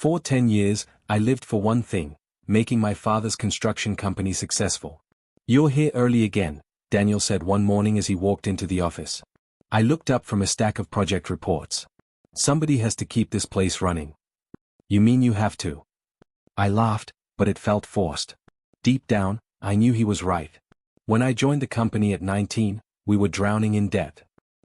For 10 years, I lived for one thing, making my father's construction company successful. "You're here early again," Daniel said one morning as he walked into the office. I looked up from a stack of project reports. "Somebody has to keep this place running." "You mean you have to?" I laughed, but it felt forced. Deep down, I knew he was right. When I joined the company at 19, we were drowning in debt.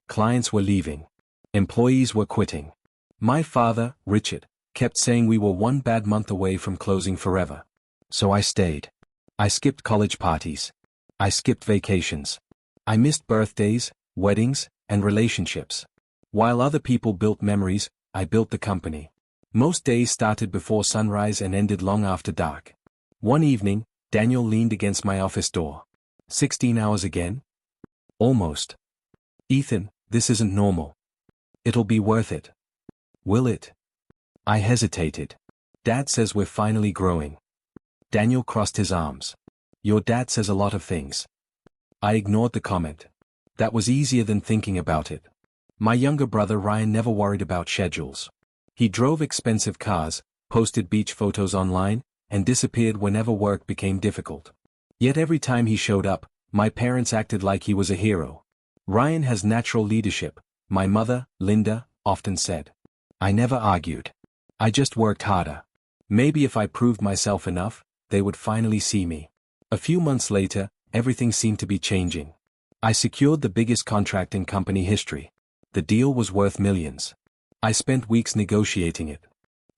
Clients were leaving. Employees were quitting. My father, Richard, kept saying we were one bad month away from closing forever. So I stayed. I skipped college parties. I skipped vacations. I missed birthdays, weddings, and relationships. While other people built memories, I built the company. Most days started before sunrise and ended long after dark. One evening, Daniel leaned against my office door. 16 hours again? Almost. "Ethan, this isn't normal. It'll be worth it." "Will it?" I hesitated. "Dad says we're finally growing." Daniel crossed his arms. "Your dad says a lot of things." I ignored the comment. That was easier than thinking about it. My younger brother Ryan never worried about schedules. He drove expensive cars, posted beach photos online, and disappeared whenever work became difficult. Yet every time he showed up, my parents acted like he was a hero. "Ryan has natural leadership," my mother, Linda, often said. I never argued. I just worked harder. Maybe if I proved myself enough, they would finally see me. A few months later, everything seemed to be changing. I secured the biggest contract in company history. The deal was worth millions. I spent weeks negotiating it.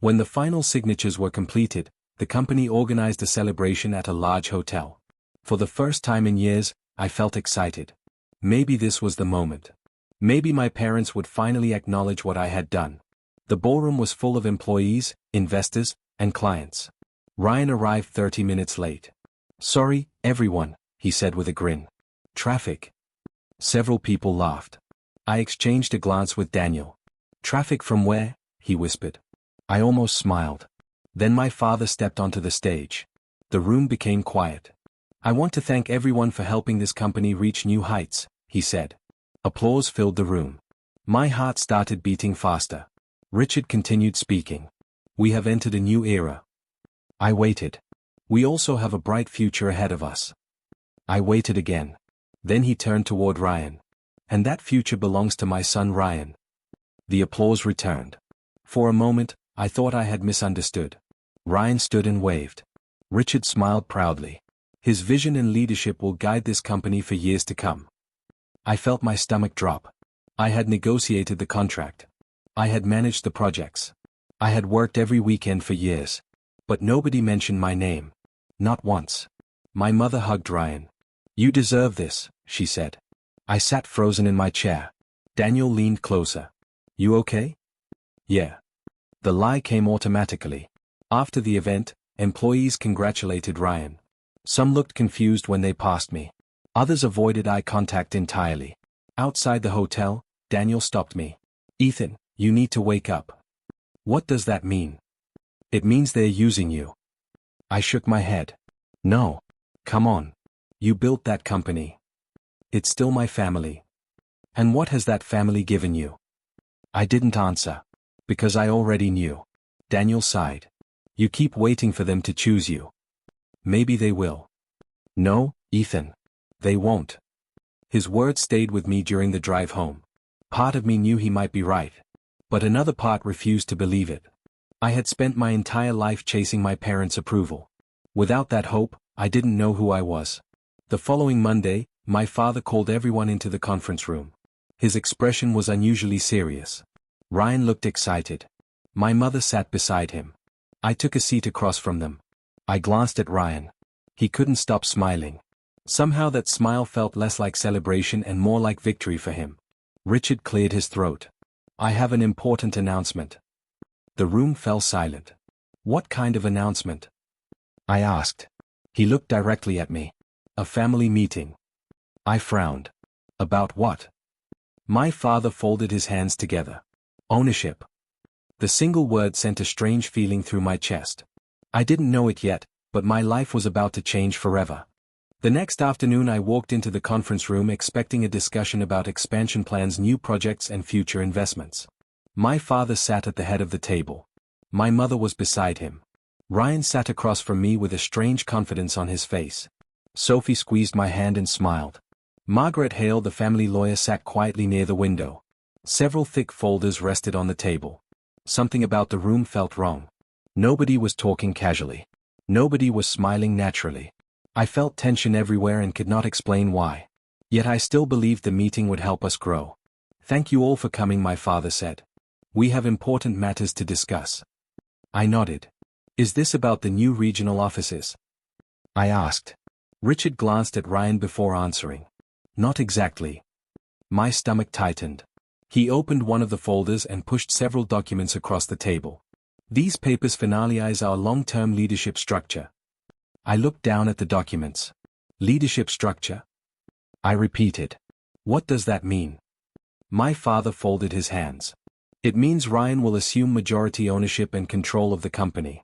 When the final signatures were completed, the company organized a celebration at a large hotel. For the first time in years, I felt excited. Maybe this was the moment. Maybe my parents would finally acknowledge what I had done. The ballroom was full of employees, investors, and clients. Ryan arrived 30 minutes late. "Sorry, everyone," he said with a grin. "Traffic." Several people laughed. I exchanged a glance with Daniel. "Traffic from where?" he whispered. I almost smiled. Then my father stepped onto the stage. The room became quiet. "I want to thank everyone for helping this company reach new heights," he said. Applause filled the room. My heart started beating faster. Richard continued speaking. "We have entered a new era." I waited. "We also have a bright future ahead of us." I waited again. Then he turned toward Ryan. "And that future belongs to my son Ryan." The applause returned. For a moment, I thought I had misunderstood. Ryan stood and waved. Richard smiled proudly. His vision and leadership will guide this company for years to come. I felt my stomach drop. I had negotiated the contract. I had managed the projects. I had worked every weekend for years. But nobody mentioned my name. Not once. My mother hugged Ryan. "You deserve this," she said. I sat frozen in my chair. Daniel leaned closer. "You okay?" "Yeah." The lie came automatically. After the event, employees congratulated Ryan. Some looked confused when they passed me. Others avoided eye contact entirely. Outside the hotel, Daniel stopped me. "Ethan, you need to wake up." "What does that mean?" "It means they're using you." I shook my head. "No. Come on. You built that company. It's still my family." "And what has that family given you?" I didn't answer. Because I already knew. Daniel sighed. "You keep waiting for them to choose you." "Maybe they will." "No, Ethan. They won't." His words stayed with me during the drive home. Part of me knew he might be right. But another part refused to believe it. I had spent my entire life chasing my parents' approval. Without that hope, I didn't know who I was. The following Monday, my father called everyone into the conference room. His expression was unusually serious. Ryan looked excited. My mother sat beside him. I took a seat across from them. I glanced at Ryan. He couldn't stop smiling. Somehow that smile felt less like celebration and more like victory for him. Richard cleared his throat. "I have an important announcement." The room fell silent. "What kind of announcement?" I asked. He looked directly at me. "A family meeting." I frowned. "About what?" My father folded his hands together. "Ownership." The single word sent a strange feeling through my chest. I didn't know it yet, but my life was about to change forever. The next afternoon I walked into the conference room expecting a discussion about expansion plans, new projects and future investments. My father sat at the head of the table. My mother was beside him. Ryan sat across from me with a strange confidence on his face. Sophie squeezed my hand and smiled. Margaret Hale, the family lawyer, sat quietly near the window. Several thick folders rested on the table. Something about the room felt wrong. Nobody was talking casually. Nobody was smiling naturally. I felt tension everywhere and could not explain why. Yet I still believed the meeting would help us grow. "Thank you all for coming," my father said. "We have important matters to discuss." I nodded. "Is this about the new regional offices?" I asked. Richard glanced at Ryan before answering. "Not exactly." My stomach tightened. He opened one of the folders and pushed several documents across the table. "These papers finalize our long-term leadership structure." I looked down at the documents. "Leadership structure?" I repeated. "What does that mean?" My father folded his hands. "It means Ryan will assume majority ownership and control of the company."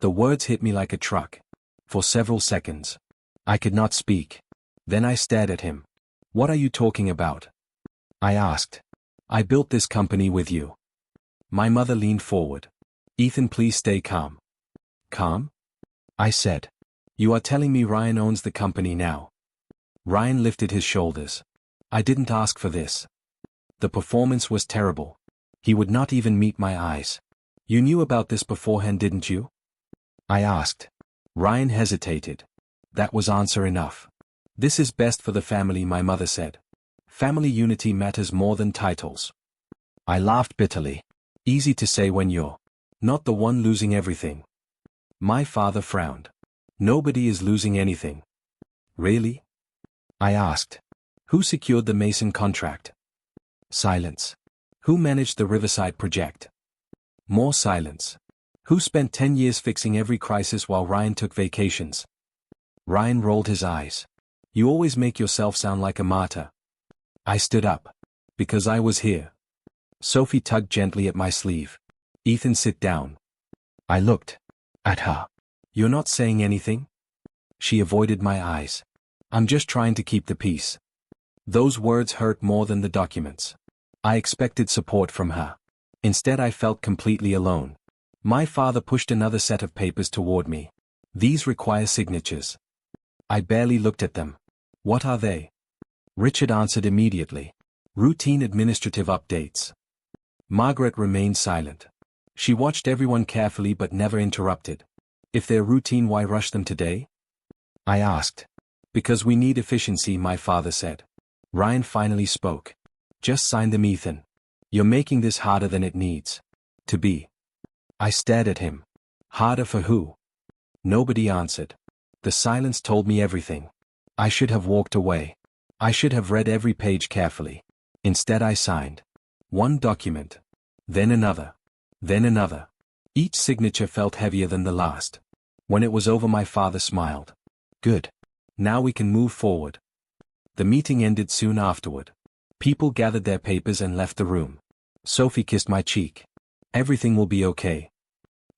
The words hit me like a truck. For several seconds, I could not speak. Then I stared at him. "What are you talking about?" I asked. "I built this company with you." My mother leaned forward. "Ethan, please stay calm." "Calm?" I said. "You are telling me Ryan owns the company now?" Ryan lifted his shoulders. "I didn't ask for this." The performance was terrible. He would not even meet my eyes. "You knew about this beforehand, didn't you?" I asked. Ryan hesitated. That was answer enough. "This is best for the family," my mother said. "Family unity matters more than titles." I laughed bitterly. Easy to say when you're not the one losing everything. My father frowned. "Nobody is losing anything." "Really?" I asked. "Who secured the Mason contract?" Silence. "Who managed the Riverside project?" More silence. "Who spent 10 years fixing every crisis while Ryan took vacations?" Ryan rolled his eyes. "You always make yourself sound like a martyr." I stood up. "Because I was here." Sophie tugged gently at my sleeve. "Ethan, sit down." I looked at her. "You're not saying anything?" She avoided my eyes. "I'm just trying to keep the peace." Those words hurt more than the documents. I expected support from her. Instead, I felt completely alone. My father pushed another set of papers toward me. "These require signatures." I barely looked at them. "What are they?" Richard answered immediately. "Routine administrative updates." Margaret remained silent. She watched everyone carefully but never interrupted. "If they're routine, why rush them today?" I asked. "Because we need efficiency," my father said. Ryan finally spoke. "Just sign them, Ethan. You're making this harder than it needs to be." I stared at him. "Harder for who?" Nobody answered. The silence told me everything. I should have walked away. I should have read every page carefully. Instead, I signed. One document. Then another. Then another. Each signature felt heavier than the last. When it was over, my father smiled. "Good. Now we can move forward." The meeting ended soon afterward. People gathered their papers and left the room. Sophie kissed my cheek. "Everything will be okay."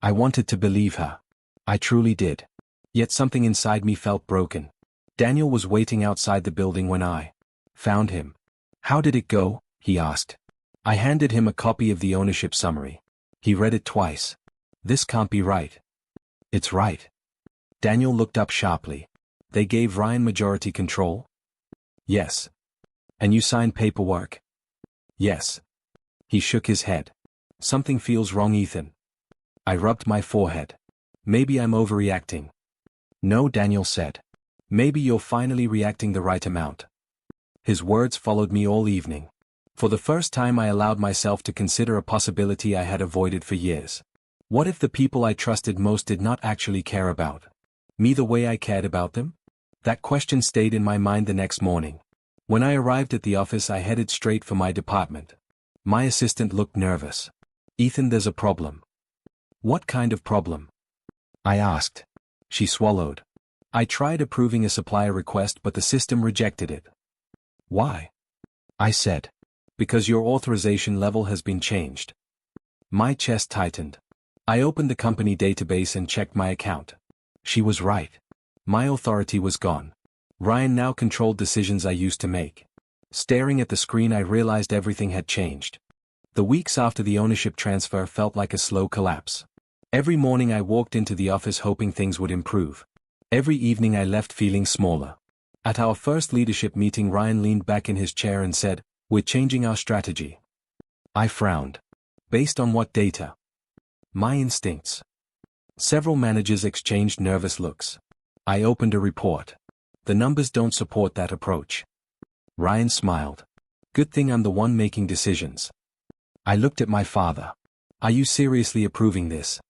I wanted to believe her. I truly did. Yet something inside me felt broken. Daniel was waiting outside the building when I found him. "How did it go?" he asked. I handed him a copy of the ownership summary. He read it twice. "This can't be right." "It's right." Daniel looked up sharply. "They gave Ryan majority control?" "Yes." "And you signed paperwork?" "Yes." He shook his head. "Something feels wrong, Ethan." I rubbed my forehead. "Maybe I'm overreacting." "No," Daniel said. "Maybe you're finally reacting the right amount." His words followed me all evening. For the first time, I allowed myself to consider a possibility I had avoided for years. What if the people I trusted most did not actually care about me the way I cared about them? That question stayed in my mind the next morning. When I arrived at the office, I headed straight for my department. My assistant looked nervous. "Ethan, there's a problem." "What kind of problem?" I asked. She swallowed. "I tried approving a supplier request, but the system rejected it." "Why?" I said. "Because your authorization level has been changed." My chest tightened. I opened the company database and checked my account. She was right. My authority was gone. Ryan now controlled decisions I used to make. Staring at the screen, I realized everything had changed. The weeks after the ownership transfer felt like a slow collapse. Every morning I walked into the office hoping things would improve. Every evening I left feeling smaller. At our first leadership meeting, Ryan leaned back in his chair and said, "We're changing our strategy." I frowned. Based on what data? My instincts. Several managers exchanged nervous looks. I opened a report. The numbers don't support that approach. Ryan smiled. Good thing I'm the one making decisions. I looked at my father. Are you seriously approving this?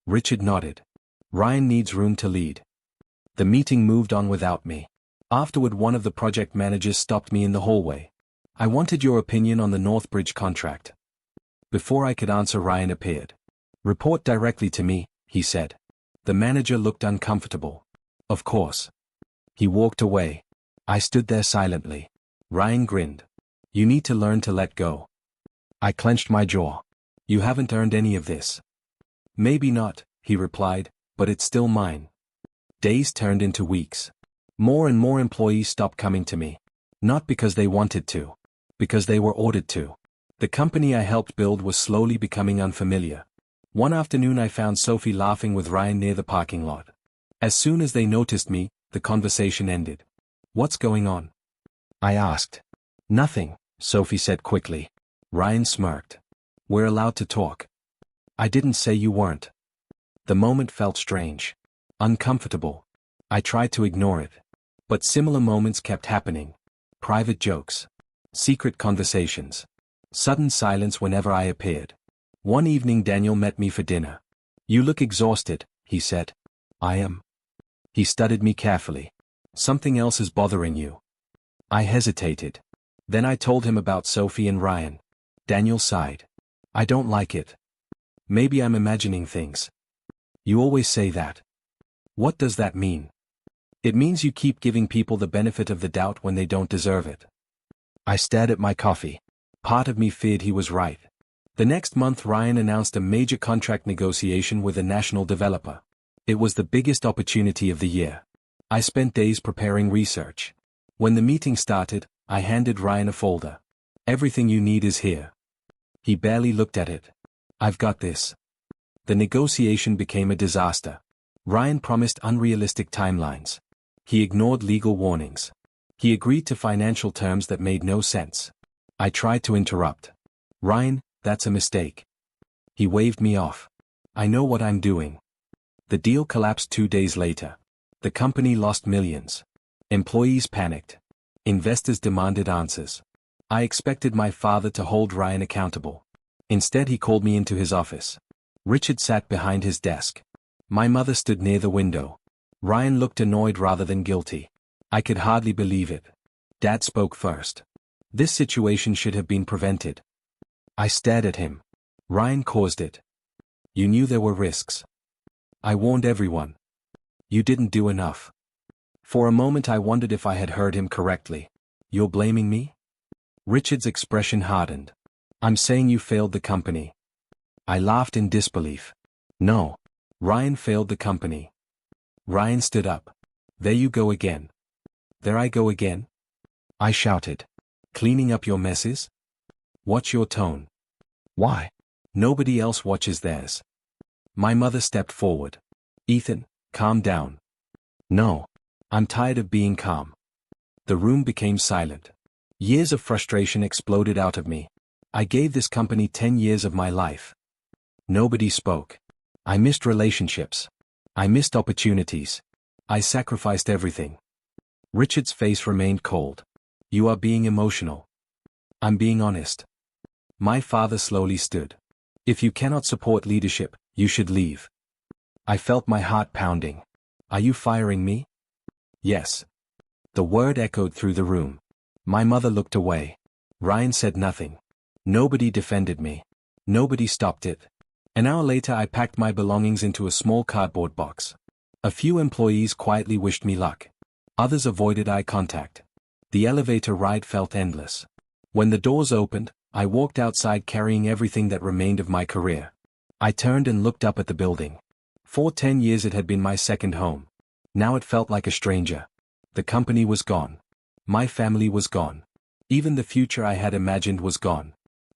Richard nodded. Ryan needs room to lead. The meeting moved on without me. Afterward, one of the project managers stopped me in the hallway. I wanted your opinion on the Northbridge contract. Before I could answer, Ryan appeared. Report directly to me, he said. The manager looked uncomfortable. Of course. He walked away. I stood there silently. Ryan grinned. You need to learn to let go. I clenched my jaw. You haven't earned any of this. Maybe not, he replied, but it's still mine. Days turned into weeks. More and more employees stopped coming to me. Not because they wanted to. Because they were ordered to. The company I helped build was slowly becoming unfamiliar. One afternoon I found Sophie laughing with Ryan near the parking lot. As soon as they noticed me, the conversation ended. What's going on? I asked. Nothing, Sophie said quickly. Ryan smirked. We're allowed to talk. I didn't say you weren't. The moment felt strange. Uncomfortable. I tried to ignore it. But similar moments kept happening. Private jokes. Secret conversations. Sudden silence whenever I appeared. One evening Daniel met me for dinner. You look exhausted, he said. I am. He studied me carefully. Something else is bothering you. I hesitated. Then I told him about Sophie and Ryan. Daniel sighed. I don't like it. Maybe I'm imagining things. You always say that. What does that mean? It means you keep giving people the benefit of the doubt when they don't deserve it. I stared at my coffee. Part of me feared he was right. The next month Ryan announced a major contract negotiation with a national developer. It was the biggest opportunity of the year. I spent days preparing research. When the meeting started, I handed Ryan a folder. Everything you need is here. He barely looked at it. I've got this. The negotiation became a disaster. Ryan promised unrealistic timelines. He ignored legal warnings. He agreed to financial terms that made no sense. I tried to interrupt. Ryan, that's a mistake. He waved me off. I know what I'm doing. The deal collapsed 2 days later. The company lost millions. Employees panicked. Investors demanded answers. I expected my father to hold Ryan accountable. Instead he called me into his office. Richard sat behind his desk. My mother stood near the window. Ryan looked annoyed rather than guilty. I could hardly believe it. Dad spoke first. This situation should have been prevented. I stared at him. Ryan caused it. You knew there were risks. I warned everyone. You didn't do enough. For a moment I wondered if I had heard him correctly. You're blaming me? Richard's expression hardened. I'm saying you failed the company. I laughed in disbelief. No. Ryan failed the company. Ryan stood up. There you go again. There I go again? I shouted. Cleaning up your messes? Watch your tone. Why? Nobody else watches theirs. My mother stepped forward. Ethan, calm down. No. I'm tired of being calm. The room became silent. Years of frustration exploded out of me. I gave this company 10 years of my life. Nobody spoke. I missed relationships. I missed opportunities. I sacrificed everything. Richard's face remained cold. You are being emotional. I'm being honest. My father slowly stood. If you cannot support leadership, you should leave. I felt my heart pounding. Are you firing me? Yes. The word echoed through the room. My mother looked away. Ryan said nothing. Nobody defended me. Nobody stopped it. An hour later I packed my belongings into a small cardboard box. A few employees quietly wished me luck. Others avoided eye contact. The elevator ride felt endless. When the doors opened, I walked outside carrying everything that remained of my career. I turned and looked up at the building. For 10 years it had been my second home. Now it felt like a stranger. The company was gone. My family was gone. Even the future I had imagined was gone.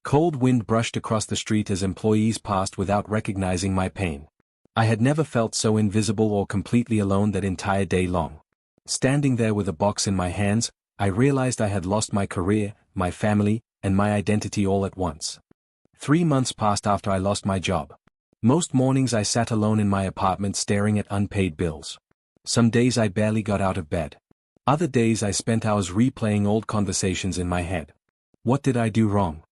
Cold wind brushed across the street as employees passed without recognizing my pain. I had never felt so invisible or completely alone that entire day long. Standing there with a box in my hands, I realized I had lost my career, my family, and my identity all at once. 3 months passed after I lost my job. Most mornings I sat alone in my apartment staring at unpaid bills. Some days I barely got out of bed. Other days I spent hours replaying old conversations in my head. What did I do wrong?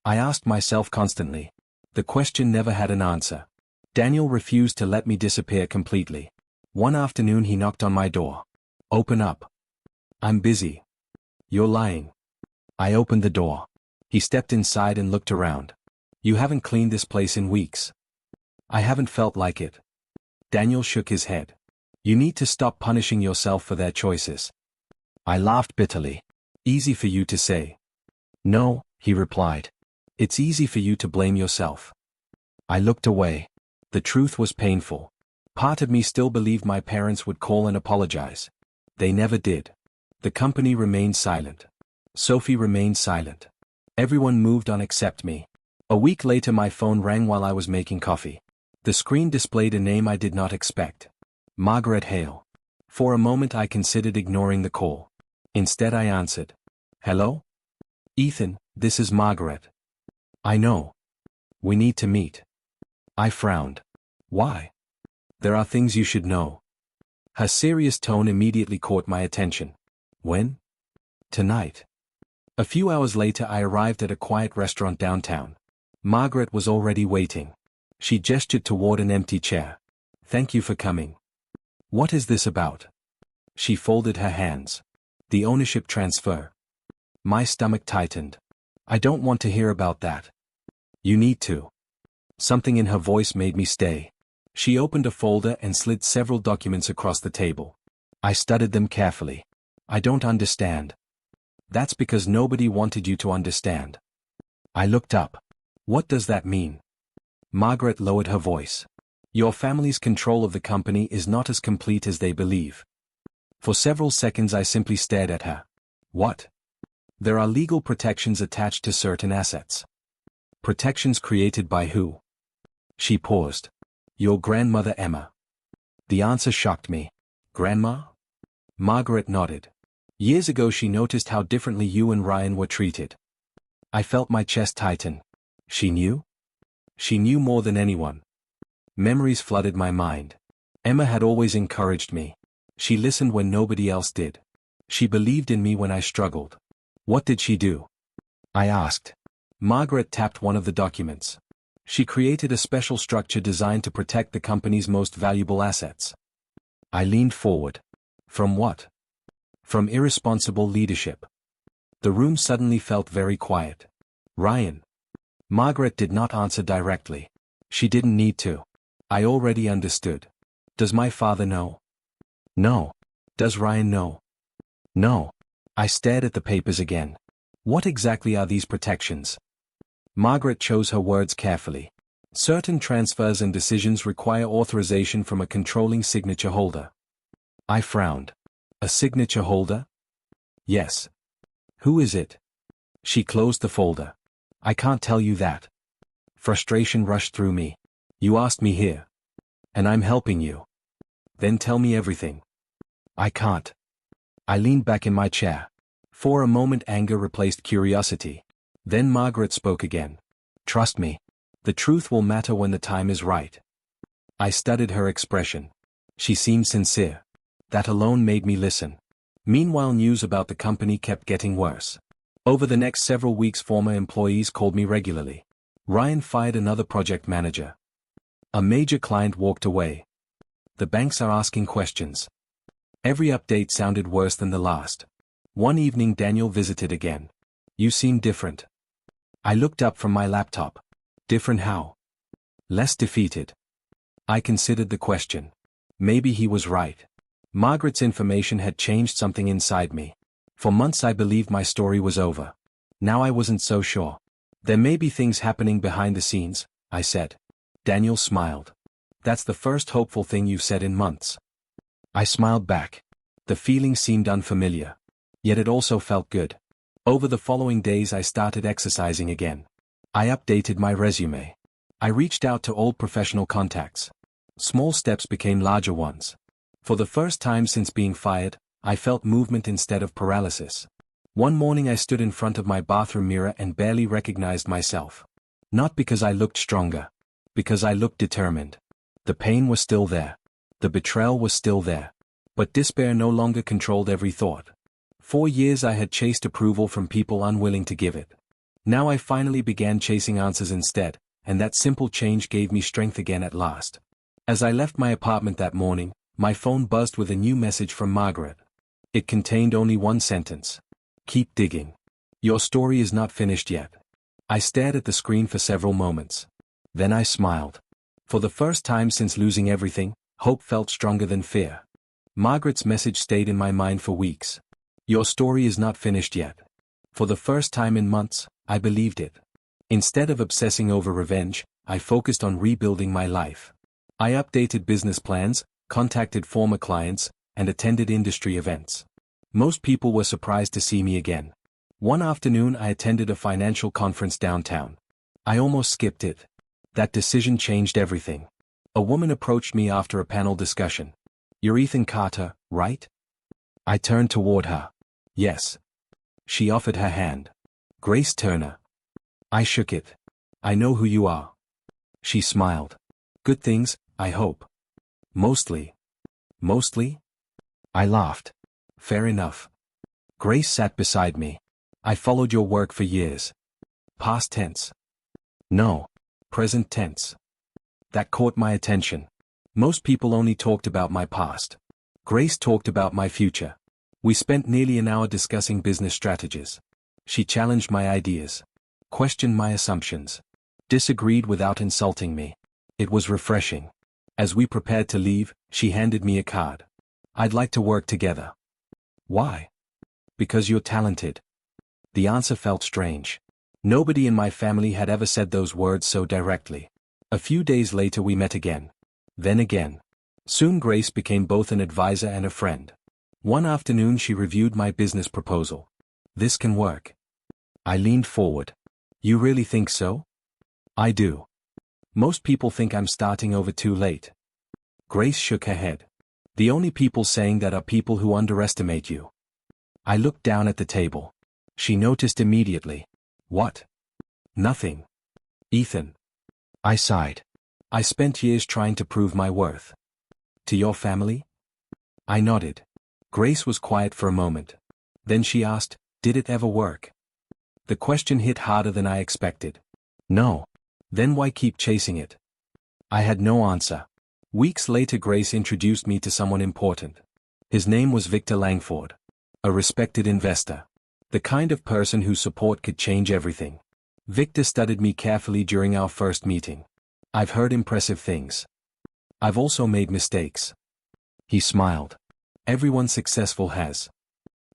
I asked myself constantly. The question never had an answer. Daniel refused to let me disappear completely. One afternoon he knocked on my door. Open up. I'm busy. You're lying. I opened the door. He stepped inside and looked around. You haven't cleaned this place in weeks. I haven't felt like it. Daniel shook his head. You need to stop punishing yourself for their choices. I laughed bitterly. Easy for you to say. No, he replied. It's easy for you to blame yourself. I looked away. The truth was painful. Part of me still believed my parents would call and apologize. They never did. The company remained silent. Sophie remained silent. Everyone moved on except me. A week later my phone rang while I was making coffee. The screen displayed a name I did not expect. Margaret Hale. For a moment I considered ignoring the call. Instead I answered. Hello? Ethan, this is Margaret. I know. We need to meet. I frowned. Why? There are things you should know. Her serious tone immediately caught my attention. When? Tonight. A few hours later I arrived at a quiet restaurant downtown. Margaret was already waiting. She gestured toward an empty chair. Thank you for coming. What is this about? She folded her hands. The ownership transfer. My stomach tightened. I don't want to hear about that. You need to. Something in her voice made me stay. She opened a folder and slid several documents across the table. I studied them carefully. I don't understand. That's because nobody wanted you to understand. I looked up. What does that mean? Margaret lowered her voice. Your family's control of the company is not as complete as they believe. For several seconds I simply stared at her. What? There are legal protections attached to certain assets. Protections created by who? She paused. Your grandmother Emma. The answer shocked me. Grandma? Margaret nodded. Years ago she noticed how differently you and Ryan were treated. I felt my chest tighten. She knew? She knew more than anyone. Memories flooded my mind. Emma had always encouraged me. She listened when nobody else did. She believed in me when I struggled. What did she do? I asked. Margaret tapped one of the documents. She created a special structure designed to protect the company's most valuable assets. I leaned forward. From what? From irresponsible leadership. The room suddenly felt very quiet. Ryan. Margaret did not answer directly. She didn't need to. I already understood. Does my father know? No. Does Ryan know? No. I stared at the papers again. What exactly are these protections? Margaret chose her words carefully. Certain transfers and decisions require authorization from a controlling signature holder. I frowned. A signature holder? Yes. Who is it? She closed the folder. I can't tell you that. Frustration rushed through me. You asked me here. And I'm helping you. Then tell me everything. I can't. I leaned back in my chair. For a moment anger replaced curiosity. Then Margaret spoke again. Trust me. The truth will matter when the time is right. I studied her expression. She seemed sincere. That alone made me listen. Meanwhile news about the company kept getting worse. Over the next several weeks former employees called me regularly. Ryan fired another project manager. A major client walked away. The banks are asking questions. Every update sounded worse than the last. One evening Daniel visited again. You seem different. I looked up from my laptop. Different how? Less defeated. I considered the question. Maybe he was right. Margaret's information had changed something inside me. For months I believed my story was over. Now I wasn't so sure. There may be things happening behind the scenes, I said. Daniel smiled. That's the first hopeful thing you've said in months. I smiled back. The feeling seemed unfamiliar. Yet it also felt good. Over the following days I started exercising again. I updated my resume. I reached out to old professional contacts. Small steps became larger ones. For the first time since being fired, I felt movement instead of paralysis. One morning I stood in front of my bathroom mirror and barely recognized myself. Not because I looked stronger. Because I looked determined. The pain was still there. The betrayal was still there. But despair no longer controlled every thought. 4 years I had chased approval from people unwilling to give it. Now I finally began chasing answers instead, and that simple change gave me strength again at last. As I left my apartment that morning, my phone buzzed with a new message from Margaret. It contained only one sentence. Keep digging. Your story is not finished yet. I stared at the screen for several moments. Then I smiled. For the first time since losing everything, hope felt stronger than fear. Margaret's message stayed in my mind for weeks. Your story is not finished yet. For the first time in months, I believed it. Instead of obsessing over revenge, I focused on rebuilding my life. I updated business plans, contacted former clients, and attended industry events. Most people were surprised to see me again. One afternoon I attended a financial conference downtown. I almost skipped it. That decision changed everything. A woman approached me after a panel discussion. You're Ethan Carter, right? I turned toward her. Yes. She offered her hand. Grace Turner. I shook it. I know who you are. She smiled. Good things, I hope. Mostly. Mostly? I laughed. Fair enough. Grace sat beside me. I followed your work for years. Past tense. No. Present tense. That caught my attention. Most people only talked about my past. Grace talked about my future. We spent nearly an hour discussing business strategies. She challenged my ideas. Questioned my assumptions. Disagreed without insulting me. It was refreshing. As we prepared to leave, she handed me a card. I'd like to work together. Why? Because you're talented. The answer felt strange. Nobody in my family had ever said those words so directly. A few days later we met again. Then again. Soon Grace became both an advisor and a friend. One afternoon she reviewed my business proposal. This can work. I leaned forward. You really think so? I do. Most people think I'm starting over too late. Grace shook her head. The only people saying that are people who underestimate you. I looked down at the table. She noticed immediately. What? Nothing. Ethan. I sighed. I spent years trying to prove my worth. To your family? I nodded. Grace was quiet for a moment. Then she asked, did it ever work? The question hit harder than I expected. No. Then why keep chasing it? I had no answer. Weeks later Grace introduced me to someone important. His name was Victor Langford. A respected investor. The kind of person whose support could change everything. Victor studied me carefully during our first meeting. I've heard impressive things. I've also made mistakes. He smiled. Everyone successful has.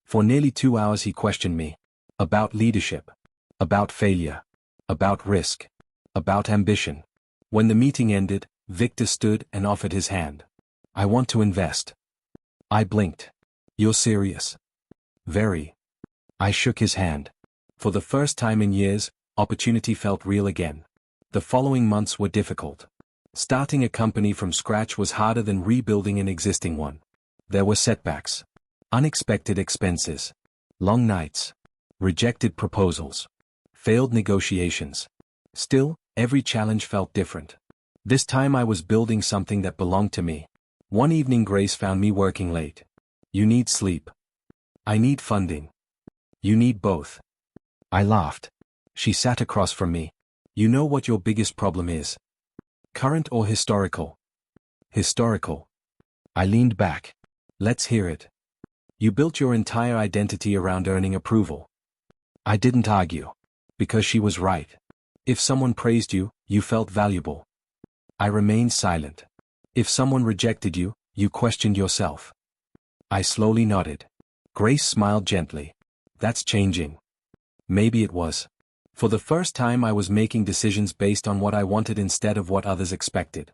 For nearly 2 hours he questioned me. About leadership. About failure. About risk. About ambition. When the meeting ended, Victor stood and offered his hand. I want to invest. I blinked. You're serious? Very. I shook his hand. For the first time in years, opportunity felt real again. The following months were difficult. Starting a company from scratch was harder than rebuilding an existing one. There were setbacks. Unexpected expenses. Long nights. Rejected proposals. Failed negotiations. Still, every challenge felt different. This time I was building something that belonged to me. One evening Grace found me working late. You need sleep. I need funding. You need both. I laughed. She sat across from me. You know what your biggest problem is? Current or historical? Historical. I leaned back. Let's hear it. You built your entire identity around earning approval. I didn't argue. Because she was right. If someone praised you, you felt valuable. I remained silent. If someone rejected you, you questioned yourself. I slowly nodded. Grace smiled gently. That's changing. Maybe it was. For the first time I was making decisions based on what I wanted instead of what others expected.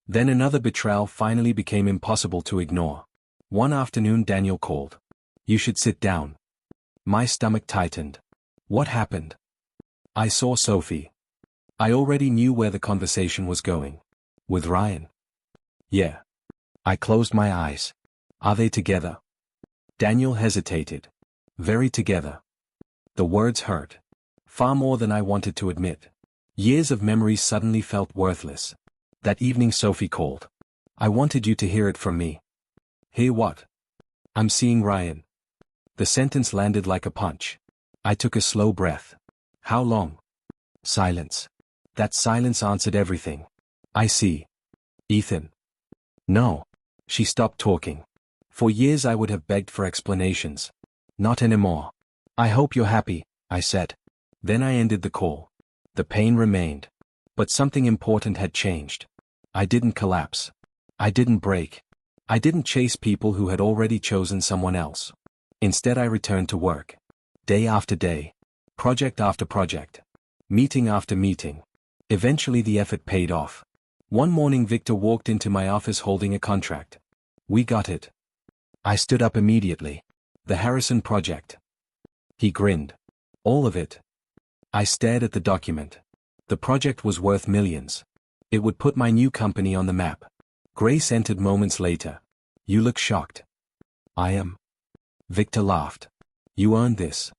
Then another betrayal finally became impossible to ignore. One afternoon Daniel called. You should sit down. My stomach tightened. What happened? I saw Sophie. I already knew where the conversation was going. With Ryan? Yeah. I closed my eyes. Are they together? Daniel hesitated. Very together. The words hurt. Far more than I wanted to admit. Years of memories suddenly felt worthless. That evening Sophie called. I wanted you to hear it from me. Hear what? I'm seeing Ryan. The sentence landed like a punch. I took a slow breath. How long? Silence. That silence answered everything. I see. Ethan. No. She stopped talking. For years I would have begged for explanations. Not anymore. I hope you're happy, I said. Then I ended the call. The pain remained. But something important had changed. I didn't collapse. I didn't break. I didn't chase people who had already chosen someone else. Instead I returned to work. Day after day. Project after project. Meeting after meeting. Eventually the effort paid off. One morning Victor walked into my office holding a contract. We got it. I stood up immediately. The Harrison project. He grinned. All of it. I stared at the document. The project was worth millions. It would put my new company on the map. Grace entered moments later. You look shocked. I am. Victor laughed. You earned this.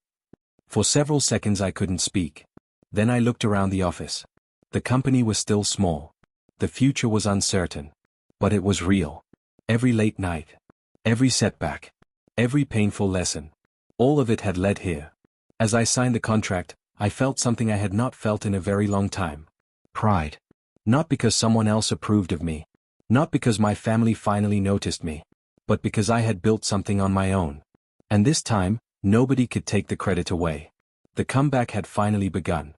For several seconds I couldn't speak. Then I looked around the office. The company was still small. The future was uncertain. But it was real. Every late night. Every setback. Every painful lesson. All of it had led here. As I signed the contract, I felt something I had not felt in a very long time. Pride. Not because someone else approved of me. Not because my family finally noticed me. But because I had built something on my own. And this time, nobody could take the credit away. The comeback had finally begun.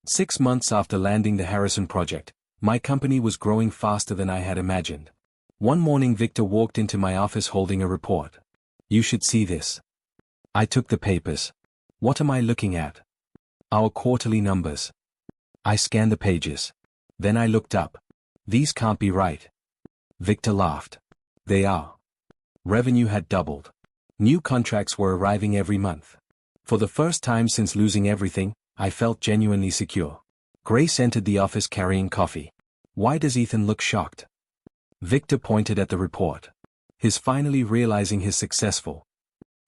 6 months after landing the Harrison project, my company was growing faster than I had imagined. One morning Victor walked into my office holding a report. You should see this. I took the papers. What am I looking at? Our quarterly numbers. I scanned the pages. Then I looked up. These can't be right. Victor laughed. They are. Revenue had doubled. New contracts were arriving every month. For the first time since losing everything, I felt genuinely secure. Grace entered the office carrying coffee. Why does Ethan look shocked? Victor pointed at the report. He's finally realizing he's successful.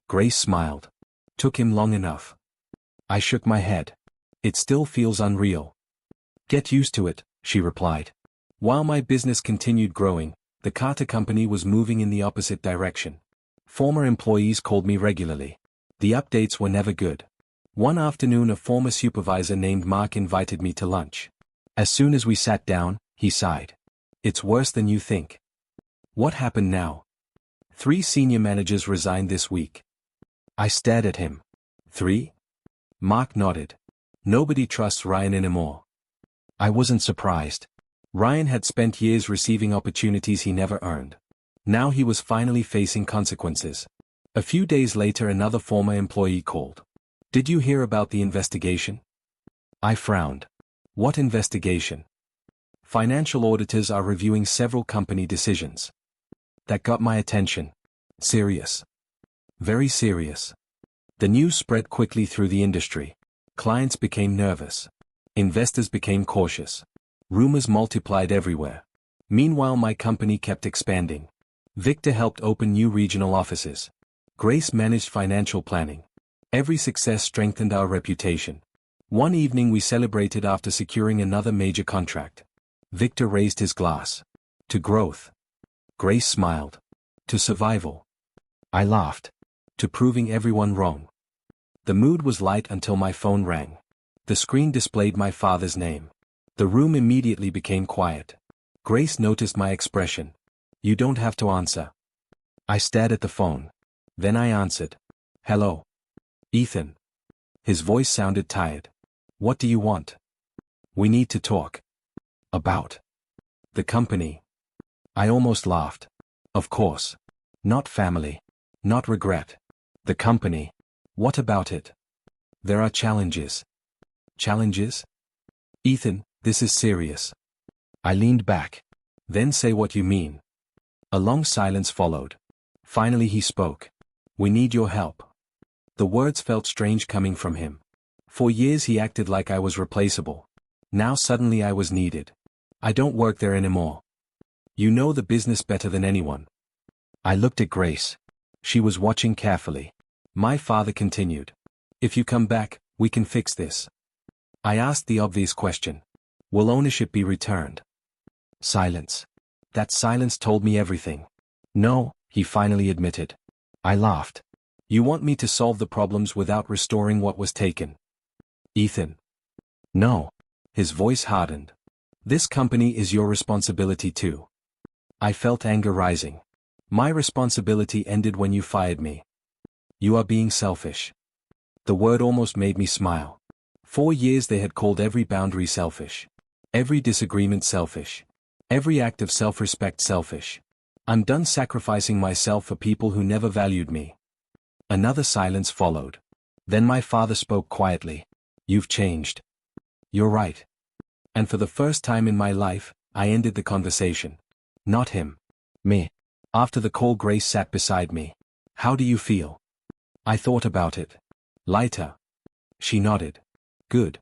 Grace smiled. Took him long enough. I shook my head. It still feels unreal. Get used to it, she replied. While my business continued growing, the Carter company was moving in the opposite direction. Former employees called me regularly. The updates were never good. One afternoon a former supervisor named Mark invited me to lunch. As soon as we sat down, he sighed. It's worse than you think. What happened now? 3 senior managers resigned this week. I stared at him. 3? Mark nodded. Nobody trusts Ryan anymore. I wasn't surprised. Ryan had spent years receiving opportunities he never earned. Now he was finally facing consequences. A few days later another former employee called. Did you hear about the investigation? I frowned. What investigation? Financial auditors are reviewing several company decisions. That got my attention. Serious. Very serious. The news spread quickly through the industry. Clients became nervous. Investors became cautious. Rumors multiplied everywhere. Meanwhile my company kept expanding. Victor helped open new regional offices. Grace managed financial planning. Every success strengthened our reputation. One evening we celebrated after securing another major contract. Victor raised his glass. To growth. Grace smiled. To survival. I laughed. To proving everyone wrong. The mood was light until my phone rang. The screen displayed my father's name. The room immediately became quiet. Grace noticed my expression. You don't have to answer. I stared at the phone. Then I answered. Hello. Ethan. His voice sounded tired. What do you want? We need to talk. About. The company. I almost laughed. Of course. Not family. Not regret. The company. What about it? There are challenges. Challenges? Ethan, this is serious. I leaned back. Then say what you mean. A long silence followed. Finally he spoke. We need your help. The words felt strange coming from him. For years he acted like I was replaceable. Now suddenly I was needed. I don't work there anymore. You know the business better than anyone. I looked at Grace. She was watching carefully. My father continued. If you come back, we can fix this. I asked the obvious question. Will ownership be returned? Silence. That silence told me everything. No, he finally admitted. I laughed. You want me to solve the problems without restoring what was taken? Ethan. No. His voice hardened. This company is your responsibility too. I felt anger rising. My responsibility ended when you fired me. You are being selfish. The word almost made me smile. 4 years they had called every boundary selfish. Every disagreement selfish. Every act of self-respect selfish. I'm done sacrificing myself for people who never valued me. Another silence followed. Then my father spoke quietly. You've changed. You're right. And for the first time in my life, I ended the conversation. Not him. Me. After the call, Grace sat beside me. How do you feel? I thought about it. Lighter. She nodded. Good.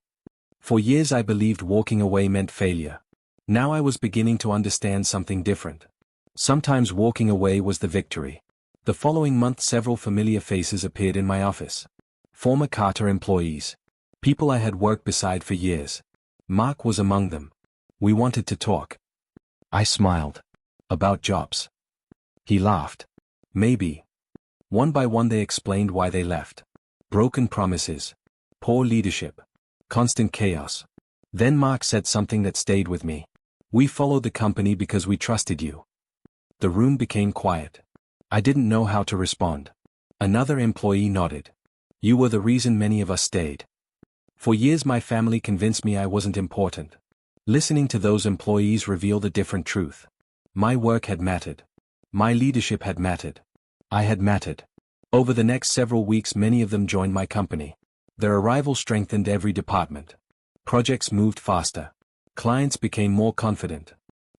For years I believed walking away meant failure. Now I was beginning to understand something different. Sometimes walking away was the victory. The following month several familiar faces appeared in my office. Former Carter employees. People I had worked beside for years. Mark was among them. We wanted to talk. I smiled. About jobs. He laughed. Maybe. One by one they explained why they left. Broken promises. Poor leadership. Constant chaos. Then Mark said something that stayed with me. We followed the company because we trusted you. The room became quiet. I didn't know how to respond. Another employee nodded. You were the reason many of us stayed. For years my family convinced me I wasn't important. Listening to those employees revealed a different truth. My work had mattered. My leadership had mattered. I had mattered. Over the next several weeks many of them joined my company. Their arrival strengthened every department. Projects moved faster. Clients became more confident.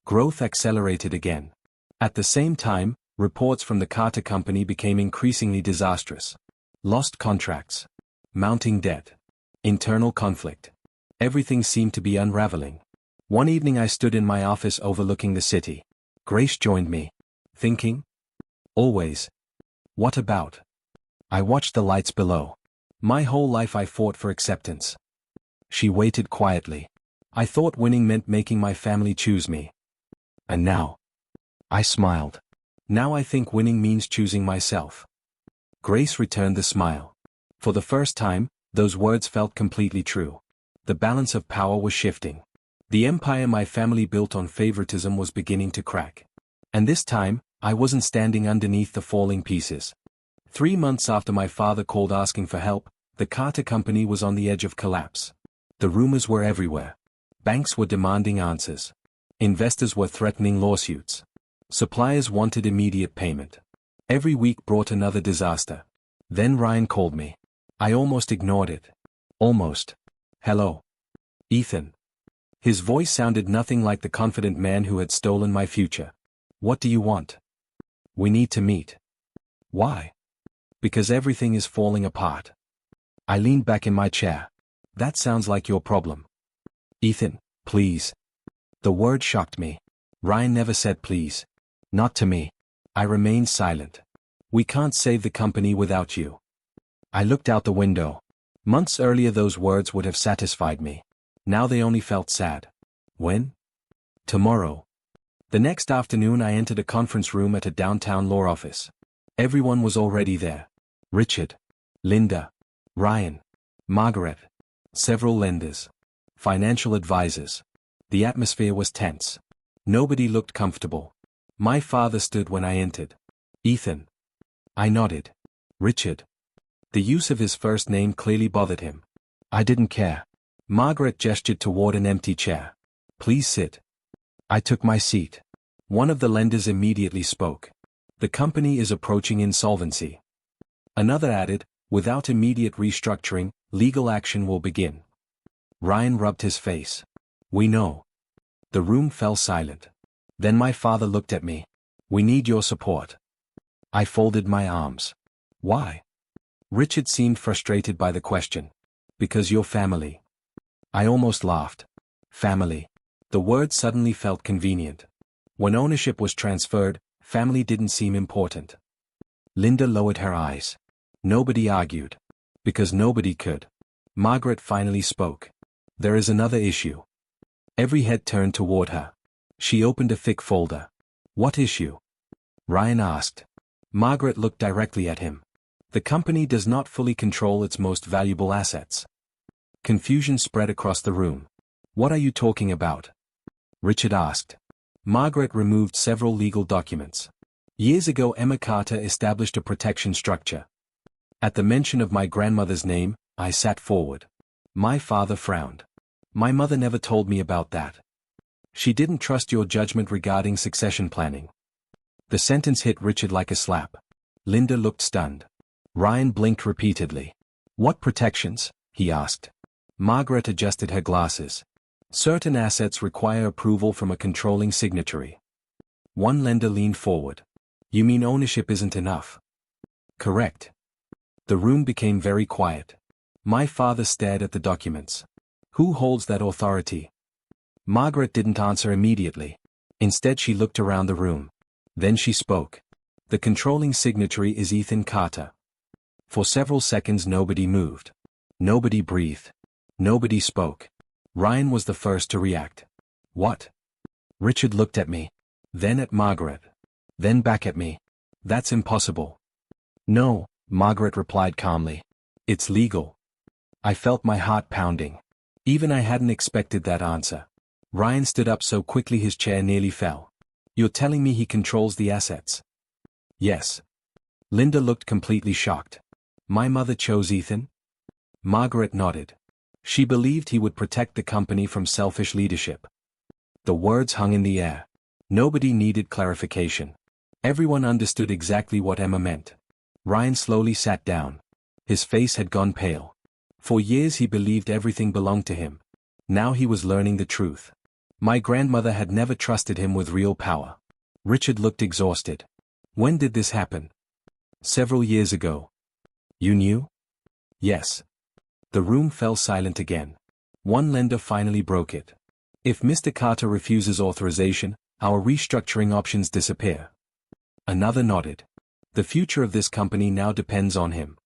Growth accelerated again. At the same time, reports from the Carter company became increasingly disastrous. Lost contracts. Mounting debt. Internal conflict. Everything seemed to be unraveling. One evening I stood in my office overlooking the city. Grace joined me. Thinking? Always. What about? I watched the lights below. My whole life I fought for acceptance. She waited quietly. I thought winning meant making my family choose me. And now? I smiled. Now I think winning means choosing myself. Grace returned the smile. For the first time, those words felt completely true. The balance of power was shifting. The empire my family built on favoritism was beginning to crack. And this time, I wasn't standing underneath the falling pieces. 3 months after my father called asking for help, the Carter company was on the edge of collapse. The rumors were everywhere. Banks were demanding answers. Investors were threatening lawsuits. Suppliers wanted immediate payment. Every week brought another disaster. Then Ryan called me. I almost ignored it. Almost. Hello. Ethan. His voice sounded nothing like the confident man who had stolen my future. What do you want? We need to meet. Why? Because everything is falling apart. I leaned back in my chair. That sounds like your problem. Ethan, please. The word shocked me. Ryan never said please. Not to me. I remained silent. We can't save the company without you. I looked out the window. Months earlier those words would have satisfied me. Now they only felt sad. When? Tomorrow. The next afternoon I entered a conference room at a downtown law office. Everyone was already there. Richard. Linda. Ryan. Margaret. Several lenders. Financial advisors. The atmosphere was tense. Nobody looked comfortable. My father stood when I entered. Ethan. I nodded. Richard. The use of his first name clearly bothered him. I didn't care. Margaret gestured toward an empty chair. Please sit. I took my seat. One of the lenders immediately spoke. The company is approaching insolvency. Another added, without immediate restructuring, legal action will begin. Ryan rubbed his face. We know. The room fell silent. Then my father looked at me. We need your support. I folded my arms. Why? Richard seemed frustrated by the question. Because your family. I almost laughed. Family. The word suddenly felt convenient. When ownership was transferred, family didn't seem important. Linda lowered her eyes. Nobody argued. Because nobody could. Margaret finally spoke. There is another issue. Every head turned toward her. She opened a thick folder. What issue? Ryan asked. Margaret looked directly at him. The company does not fully control its most valuable assets. Confusion spread across the room. What are you talking about? Richard asked. Margaret removed several legal documents. Years ago, Emma Carter established a protection structure. At the mention of my grandmother's name, I sat forward. My father frowned. My mother never told me about that. She didn't trust your judgment regarding succession planning. The sentence hit Richard like a slap. Linda looked stunned. Ryan blinked repeatedly. What protections? He asked. Margaret adjusted her glasses. Certain assets require approval from a controlling signatory. One lender leaned forward. You mean ownership isn't enough? Correct. The room became very quiet. My father stared at the documents. Who holds that authority? Margaret didn't answer immediately. Instead, she looked around the room. Then she spoke. The controlling signatory is Ethan Carter. For several seconds nobody moved. Nobody breathed. Nobody spoke. Ryan was the first to react. What? Richard looked at me. Then at Margaret. Then back at me. That's impossible. No, Margaret replied calmly. It's legal. I felt my heart pounding. Even I hadn't expected that answer. Ryan stood up so quickly his chair nearly fell. You're telling me he controls the assets? Yes. Linda looked completely shocked. My mother chose Ethan? Margaret nodded. She believed he would protect the company from selfish leadership. The words hung in the air. Nobody needed clarification. Everyone understood exactly what Emma meant. Ryan slowly sat down. His face had gone pale. For years he believed everything belonged to him. Now he was learning the truth. My grandmother had never trusted him with real power. Richard looked exhausted. When did this happen? Several years ago. You knew? Yes. The room fell silent again. One lender finally broke it. If Mr. Carter refuses authorization, our restructuring options disappear. Another nodded. The future of this company now depends on him.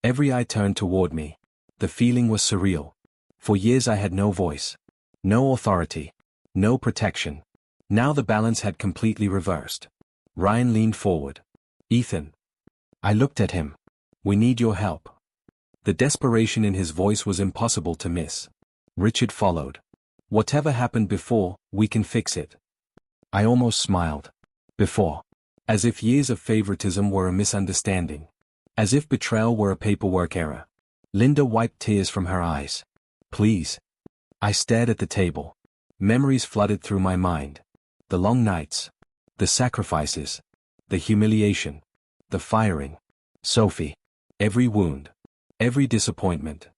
Every eye turned toward me. The feeling was surreal. For years I had no voice. No authority. No protection. Now the balance had completely reversed. Ryan leaned forward. Ethan. I looked at him. We need your help. The desperation in his voice was impossible to miss. Richard followed. Whatever happened before, we can fix it. I almost smiled. Before. As if years of favoritism were a misunderstanding. As if betrayal were a paperwork error. Linda wiped tears from her eyes. Please. I stared at the table. Memories flooded through my mind. The long nights. The sacrifices. The humiliation. The firing. Sophie. Every wound. Every disappointment.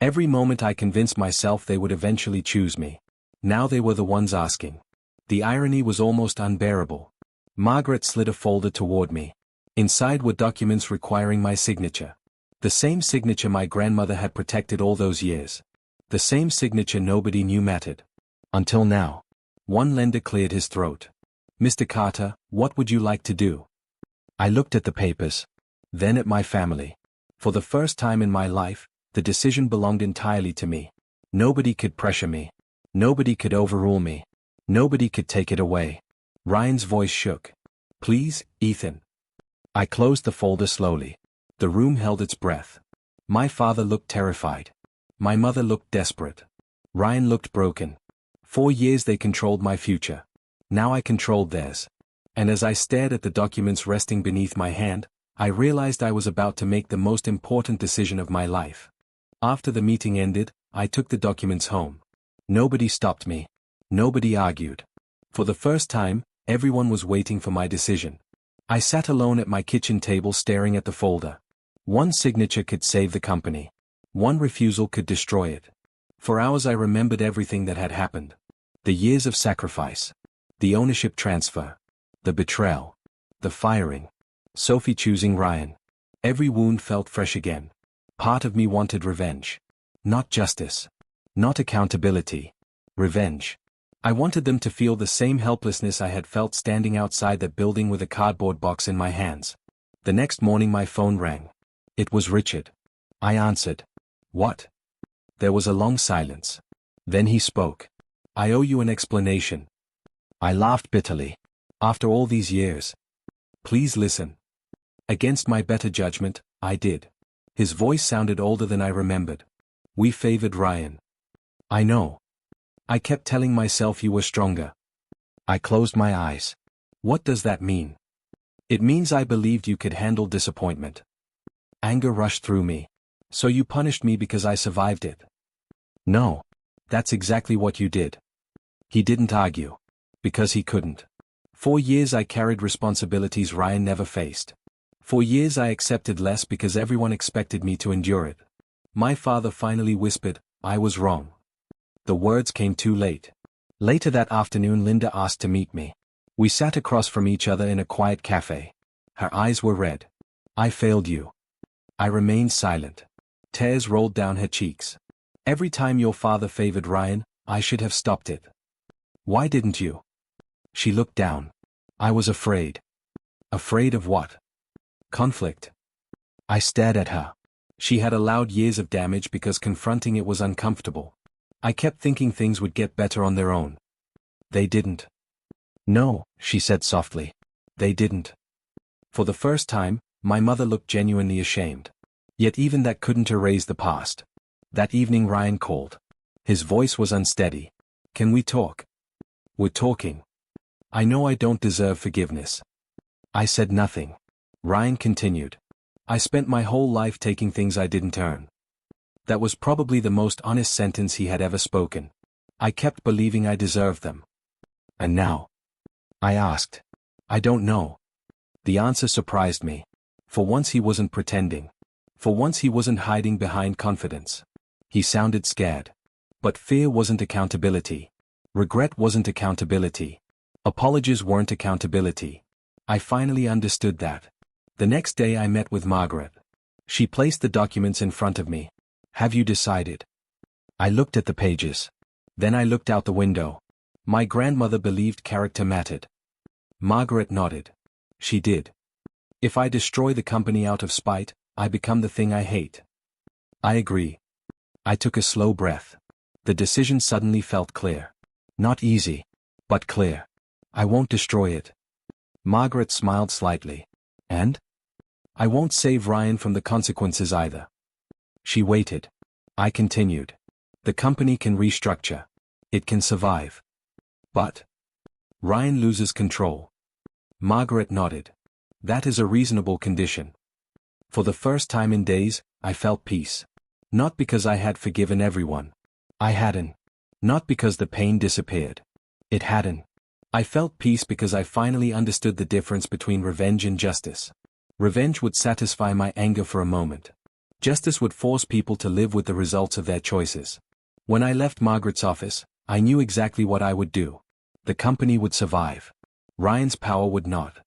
Every moment I convinced myself they would eventually choose me. Now they were the ones asking. The irony was almost unbearable. Margaret slid a folder toward me. Inside were documents requiring my signature. The same signature my grandmother had protected all those years. The same signature nobody knew mattered. Until now. One lender cleared his throat. Mr. Carter, what would you like to do? I looked at the papers. Then at my family. For the first time in my life, the decision belonged entirely to me. Nobody could pressure me. Nobody could overrule me. Nobody could take it away. Ryan's voice shook. Please, Ethan. I closed the folder slowly. The room held its breath. My father looked terrified. My mother looked desperate. Ryan looked broken. 4 years they controlled my future. Now I controlled theirs. And as I stared at the documents resting beneath my hand, I realized I was about to make the most important decision of my life. After the meeting ended, I took the documents home. Nobody stopped me. Nobody argued. For the first time, everyone was waiting for my decision. I sat alone at my kitchen table staring at the folder. One signature could save the company. One refusal could destroy it. For hours I remembered everything that had happened. The years of sacrifice. The ownership transfer. The betrayal. The firing. Sophie choosing Ryan. Every wound felt fresh again. Part of me wanted revenge. Not justice. Not accountability. Revenge. I wanted them to feel the same helplessness I had felt standing outside that building with a cardboard box in my hands. The next morning my phone rang. It was Richard. I answered. What? There was a long silence. Then he spoke. I owe you an explanation. I laughed bitterly. After all these years. Please listen. Against my better judgment, I did. His voice sounded older than I remembered. We favored Ryan. I know. I kept telling myself you were stronger. I closed my eyes. What does that mean? It means I believed you could handle disappointment. Anger rushed through me. So you punished me because I survived it? No. That's exactly what you did. He didn't argue. Because he couldn't. For years I carried responsibilities Ryan never faced. For years I accepted less because everyone expected me to endure it. My father finally whispered, I was wrong. The words came too late. Later that afternoon Linda asked to meet me. We sat across from each other in a quiet cafe. Her eyes were red. I failed you. I remained silent. Tears rolled down her cheeks. Every time your father favored Ryan, I should have stopped it. Why didn't you? She looked down. I was afraid. Afraid of what? Conflict. I stared at her. She had allowed years of damage because confronting it was uncomfortable. I kept thinking things would get better on their own. They didn't. No, she said softly. They didn't. For the first time, my mother looked genuinely ashamed. Yet even that couldn't erase the past. That evening Ryan called. His voice was unsteady. Can we talk? We're talking. I know I don't deserve forgiveness. I said nothing. Ryan continued. I spent my whole life taking things I didn't earn. That was probably the most honest sentence he had ever spoken. I kept believing I deserved them. And now? I asked. I don't know. The answer surprised me. For once he wasn't pretending. For once he wasn't hiding behind confidence. He sounded scared. But fear wasn't accountability. Regret wasn't accountability. Apologies weren't accountability. I finally understood that. The next day I met with Margaret. She placed the documents in front of me. Have you decided? I looked at the pages. Then I looked out the window. My grandmother believed character mattered. Margaret nodded. She did. If I destroy the company out of spite, I become the thing I hate. I agree. I took a slow breath. The decision suddenly felt clear. Not easy, but clear. I won't destroy it. Margaret smiled slightly. And? I won't save Ryan from the consequences either. She waited. I continued. The company can restructure. It can survive. But Ryan loses control. Margaret nodded. That is a reasonable condition. For the first time in days, I felt peace. Not because I had forgiven everyone. I hadn't. Not because the pain disappeared. It hadn't. I felt peace because I finally understood the difference between revenge and justice. Revenge would satisfy my anger for a moment. Justice would force people to live with the results of their choices. When I left Margaret's office, I knew exactly what I would do. The company would survive. Ryan's power would not.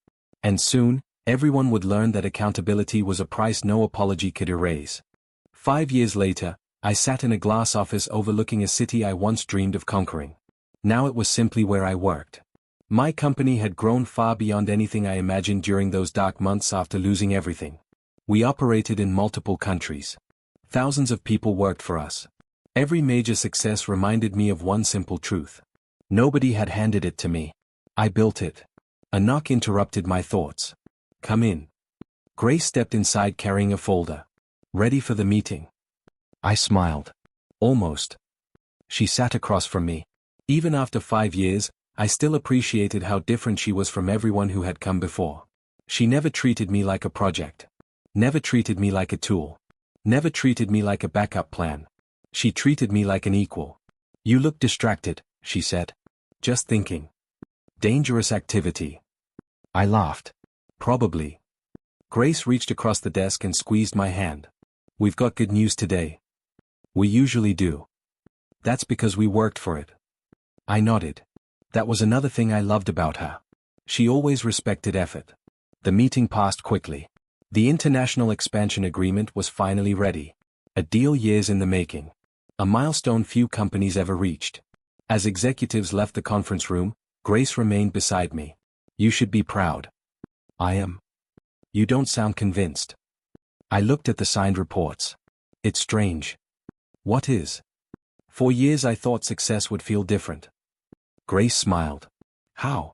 And soon, everyone would learn that accountability was a price no apology could erase. 5 years later, I sat in a glass office overlooking a city I once dreamed of conquering. Now it was simply where I worked. My company had grown far beyond anything I imagined during those dark months after losing everything. We operated in multiple countries. Thousands of people worked for us. Every major success reminded me of one simple truth. Nobody had handed it to me. I built it. A knock interrupted my thoughts. Come in. Grace stepped inside carrying a folder. Ready for the meeting? I smiled. Almost. She sat across from me. Even after 5 years, I still appreciated how different she was from everyone who had come before. She never treated me like a project. Never treated me like a tool. Never treated me like a backup plan. She treated me like an equal. You look distracted, she said. Just thinking. Dangerous activity. I laughed. Probably. Grace reached across the desk and squeezed my hand. We've got good news today. We usually do. That's because we worked for it. I nodded. That was another thing I loved about her. She always respected effort. The meeting passed quickly. The international expansion agreement was finally ready. A deal years in the making. A milestone few companies ever reached. As executives left the conference room, Grace remained beside me. You should be proud. I am. You don't sound convinced. I looked at the signed reports. It's strange. What is? For years I thought success would feel different. Grace smiled. How?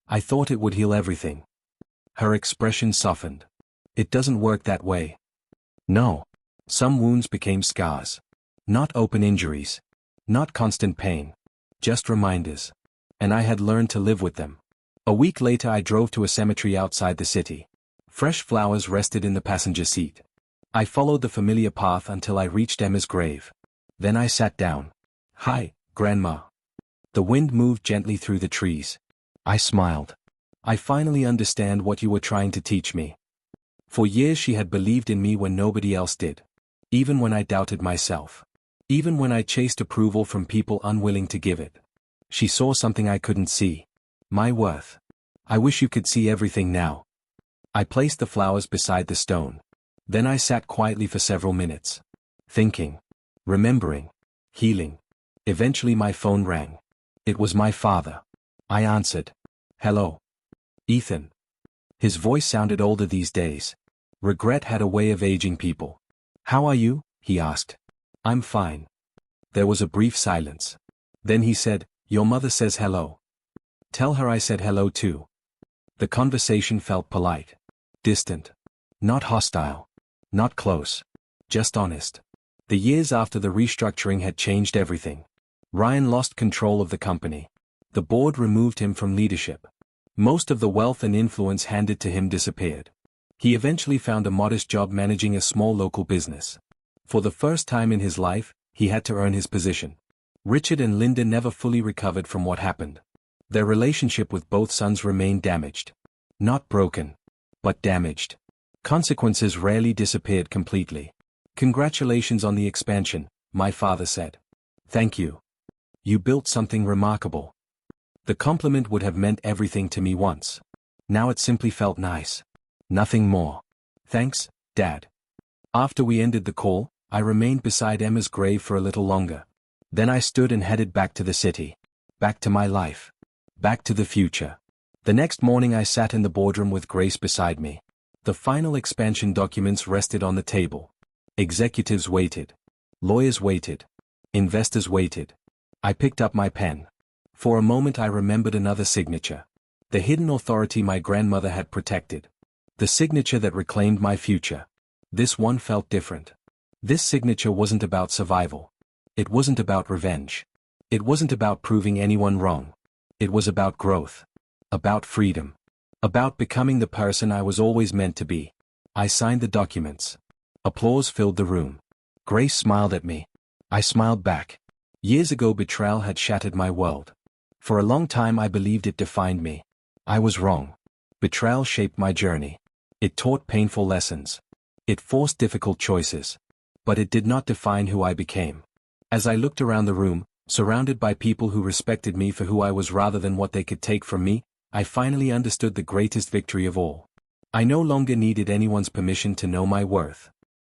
I thought it would heal everything. Her expression softened. It doesn't work that way. No. Some wounds became scars. Not open injuries. Not constant pain. Just reminders. And I had learned to live with them. A week later I drove to a cemetery outside the city. Fresh flowers rested in the passenger seat. I followed the familiar path until I reached Emma's grave. Then I sat down. Hi, Grandma. The wind moved gently through the trees. I smiled. I finally understand what you were trying to teach me. For years she had believed in me when nobody else did. Even when I doubted myself. Even when I chased approval from people unwilling to give it. She saw something I couldn't see. My worth. I wish you could see everything now. I placed the flowers beside the stone. Then I sat quietly for several minutes. Thinking. Remembering. Healing. Eventually my phone rang. It was my father. I answered. Hello. Ethan. His voice sounded older these days. Regret had a way of aging people. How are you? He asked. I'm fine. There was a brief silence. Then he said, Your mother says hello. Tell her I said hello too. The conversation felt polite. Distant. Not hostile. Not close. Just honest. The years after the restructuring had changed everything. Ryan lost control of the company. The board removed him from leadership. Most of the wealth and influence handed to him disappeared. He eventually found a modest job managing a small local business. For the first time in his life, he had to earn his position. Richard and Linda never fully recovered from what happened. Their relationship with both sons remained damaged. Not broken, but damaged. Consequences rarely disappeared completely. Congratulations on the expansion, my father said. Thank you. You built something remarkable. The compliment would have meant everything to me once. Now it simply felt nice. Nothing more. Thanks, Dad. After we ended the call, I remained beside Emma's grave for a little longer. Then I stood and headed back to the city. Back to my life. Back to the future. The next morning I sat in the boardroom with Grace beside me. The final expansion documents rested on the table. Executives waited. Lawyers waited. Investors waited. I picked up my pen. For a moment I remembered another signature. The hidden authority my grandmother had protected. The signature that reclaimed my future. This one felt different. This signature wasn't about survival. It wasn't about revenge. It wasn't about proving anyone wrong. It was about growth. About freedom. About becoming the person I was always meant to be. I signed the documents. Applause filled the room. Grace smiled at me. I smiled back. Years ago betrayal had shattered my world. For a long time I believed it defined me. I was wrong. Betrayal shaped my journey. It taught painful lessons. It forced difficult choices. But it did not define who I became. As I looked around the room, surrounded by people who respected me for who I was rather than what they could take from me, I finally understood the greatest victory of all. I no longer needed anyone's permission to know my worth.